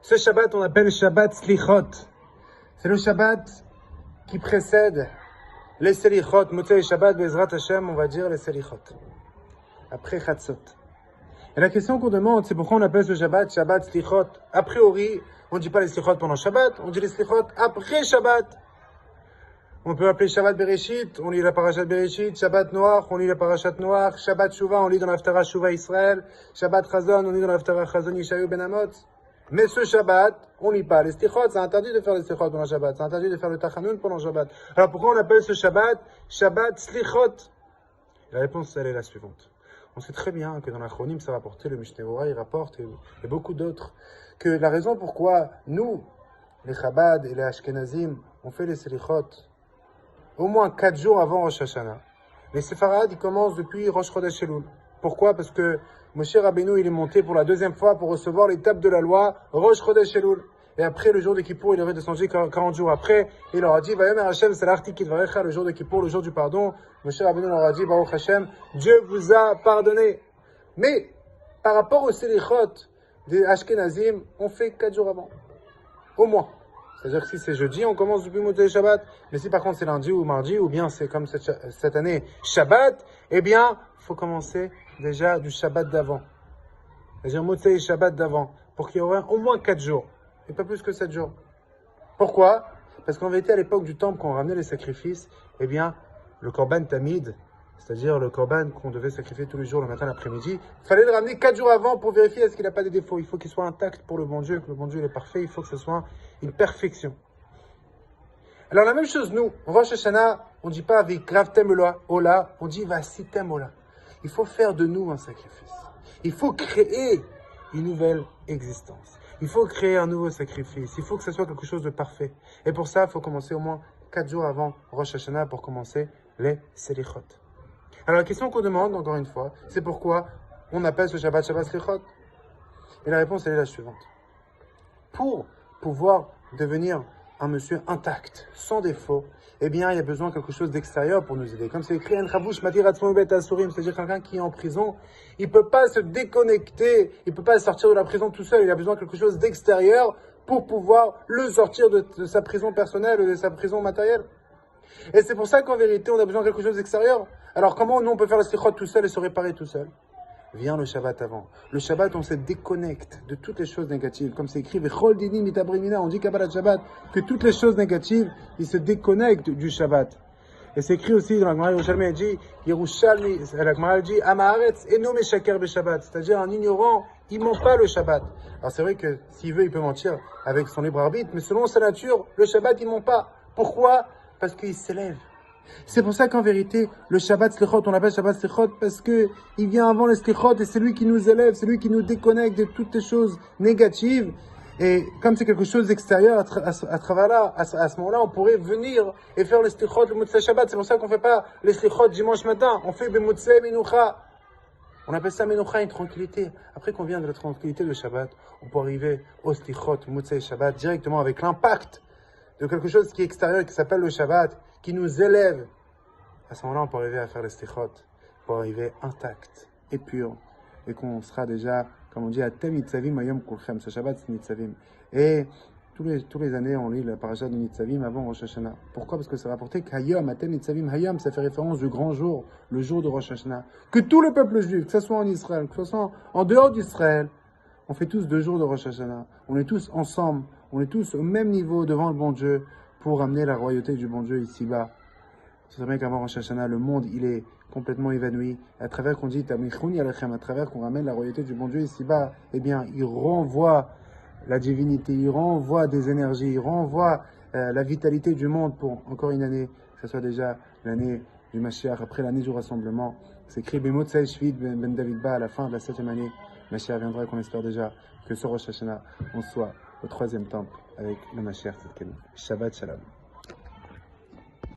Ce Shabbat, on appelle Shabbat Slichot. C'est le Shabbat qui précède les Selichot. Motzei Shabbat, Bezrat Hashem, on va dire les Selichot. Après Chatzot. Et la question qu'on demande, c'est pourquoi on appelle ce Shabbat Shabbat Slichot. A priori, on ne dit pas les Slichot pendant Shabbat, on dit les Slichot après Shabbat. On peut appeler Shabbat Bereshit, on lit la parashat Bereshit, Shabbat Noach, on lit la parashat Noach, Shabbat Shuvah, on lit dans l'Haftara Shuvah Israël, Shabbat Chazon, on lit dans l'Haftara Chazon Yishayahu Ben Amoz. Mais ce Shabbat, on lit pas les Slichot, c'est interdit de faire les Slichot pendant Shabbat, c'est interdit de faire le Tachanun pendant Shabbat. Alors pourquoi on appelle ce Shabbat Shabbat Slichot? La réponse, elle est la suivante. On sait très bien que dans la Chronim, ça va rapporter, le Mishneh Torah, il rapporte, et beaucoup d'autres, que la raison pourquoi nous, les Chabad et les Ashkenazim, on fait les Slichot au moins 4 jours avant Rosh Hashanah. Les Séfarades, ils commencent depuis Rosh Chodesh Elul. Pourquoi? Parce que Moshe Rabbeinu, il est monté pour la deuxième fois pour recevoir l'étape de la loi Rosh Chodesh Elul. Et après, le jour de Kippour, il est redescendu 40 jours après. Il leur a dit, Vayomer Hashem, c'est l'arti qui le jour de Kippour, le jour du pardon. Moshe Rabbeinu leur a dit, Baruch Hashem, Dieu vous a pardonné. Mais, par rapport aux Selichot des Ashkenazim, on fait 4 jours avant. Au moins. C'est-à-dire que si c'est jeudi, on commence depuis Motzei Shabbat. Mais si par contre c'est lundi ou mardi, ou bien c'est comme cette année Shabbat, eh bien, il faut commencer déjà du Shabbat d'avant. C'est-à-dire Motzei Shabbat d'avant. Pour qu'il y aurait au moins 4 jours. Et pas plus que 7 jours. Pourquoi? Parce qu'en vérité, à l'époque du temple, quand on ramenait les sacrifices, eh bien, le Korban Tamid, c'est-à-dire le Korban qu'on devait sacrifier tous les jours, le matin, l'après-midi, il fallait le ramener 4 jours avant pour vérifier est-ce qu'il n'a pas des défauts. Il faut qu'il soit intact pour le bon Dieu, que le bon Dieu il est parfait, il faut que ce soit une perfection. Alors la même chose, nous, on va chez Shana, on ne dit pas avec Gravtem Ola, on dit Vasitem Ola. Il faut faire de nous un sacrifice. Il faut créer une nouvelle existence. Il faut créer un nouveau sacrifice. Il faut que ce soit quelque chose de parfait. Et pour ça, il faut commencer au moins 4 jours avant Rosh Hashanah pour commencer les Selichot. Alors la question qu'on demande, encore une fois, c'est pourquoi on appelle ce Shabbat Shabbat Slichot. Et la réponse, elle est la suivante. Pour pouvoir devenir un monsieur intact, sans défaut, eh bien, il y a besoin de quelque chose d'extérieur pour nous aider. Comme c'est écrit, c'est-à-dire quelqu'un qui est en prison, il ne peut pas se déconnecter, il ne peut pas sortir de la prison tout seul, il a besoin de quelque chose d'extérieur pour pouvoir le sortir de sa prison personnelle, de sa prison matérielle. Et c'est pour ça qu'en vérité, on a besoin de quelque chose d'extérieur. Alors comment nous, on peut faire le slichot tout seul et se réparer tout seul? Viens le Shabbat avant. Le Shabbat, on se déconnecte de toutes les choses négatives. Comme c'est écrit, on dit Kabbalat Shabbat, que toutes les choses négatives, ils se déconnectent du Shabbat. Et c'est écrit aussi dans la Gemara Yerushalmi, la Gemara dit, Amaharetz eno meshaker beShabbat. C'est-à-dire, un ignorant, il ment pas le Shabbat. Alors c'est vrai que s'il veut, il peut mentir avec son libre arbitre, mais selon sa nature, le Shabbat, il ment pas. Pourquoi? Parce qu'il s'élève. C'est pour ça qu'en vérité, le Shabbat Slichot, on l'appelle Shabbat Slichot parce que il vient avant les Slichot et c'est lui qui nous élève, c'est lui qui nous déconnecte de toutes les choses négatives. Et comme c'est quelque chose d'extérieur, à travers là, à ce moment-là, on pourrait venir et faire les Slichot, le Motzei Shabbat. C'est pour ça qu'on fait pas les Slichot dimanche matin. On fait Motzei Menucha. On appelle ça Menucha, une tranquillité. Après qu'on vient de la tranquillité de Shabbat, on peut arriver au Slichot, Motzei Shabbat, directement avec l'impact de quelque chose qui est extérieur, qui s'appelle le Shabbat, qui nous élève. À ce moment-là, on peut arriver à faire les Slichot, pour arriver intact et pur, et qu'on sera déjà, comme on dit, à Tem Nitzavim Hayom Kulchem. Ce Shabbat, c'est Nitzavim. Et tous les années, on lit la parasha de Nitzavim avant Rosh Hashanah. Pourquoi? Parce que c'est rapporté qu'Hayom, Atem Nitzavim Hayom, ça fait référence du grand jour, le jour de Rosh Hashanah. Que tout le peuple juif, que ce soit en Israël, que ce soit en dehors d'Israël, on fait tous 2 jours de Rosh Hashanah. On est tous ensemble, on est tous au même niveau devant le bon Dieu pour ramener la royauté du bon Dieu ici-bas. C'est vrai qu'avant Rosh Hashanah, le monde, il est complètement évanoui. À travers qu'on dit Tamichouni Alechem, à travers qu'on ramène la royauté du bon Dieu ici-bas, eh bien, il renvoie la divinité, il renvoie des énergies, il renvoie la vitalité du monde pour encore une année, que ce soit déjà l'année du Mashiach, après l'année du rassemblement. C'est écrit Bemotzei Shvid Ben David Ba, à la fin de la 7e année. Mashiach viendra, qu'on espère déjà que ce Rosh Hashanah, on soit au 3e temple avec le Mashiach Tzidkenu. Shabbat Shalom.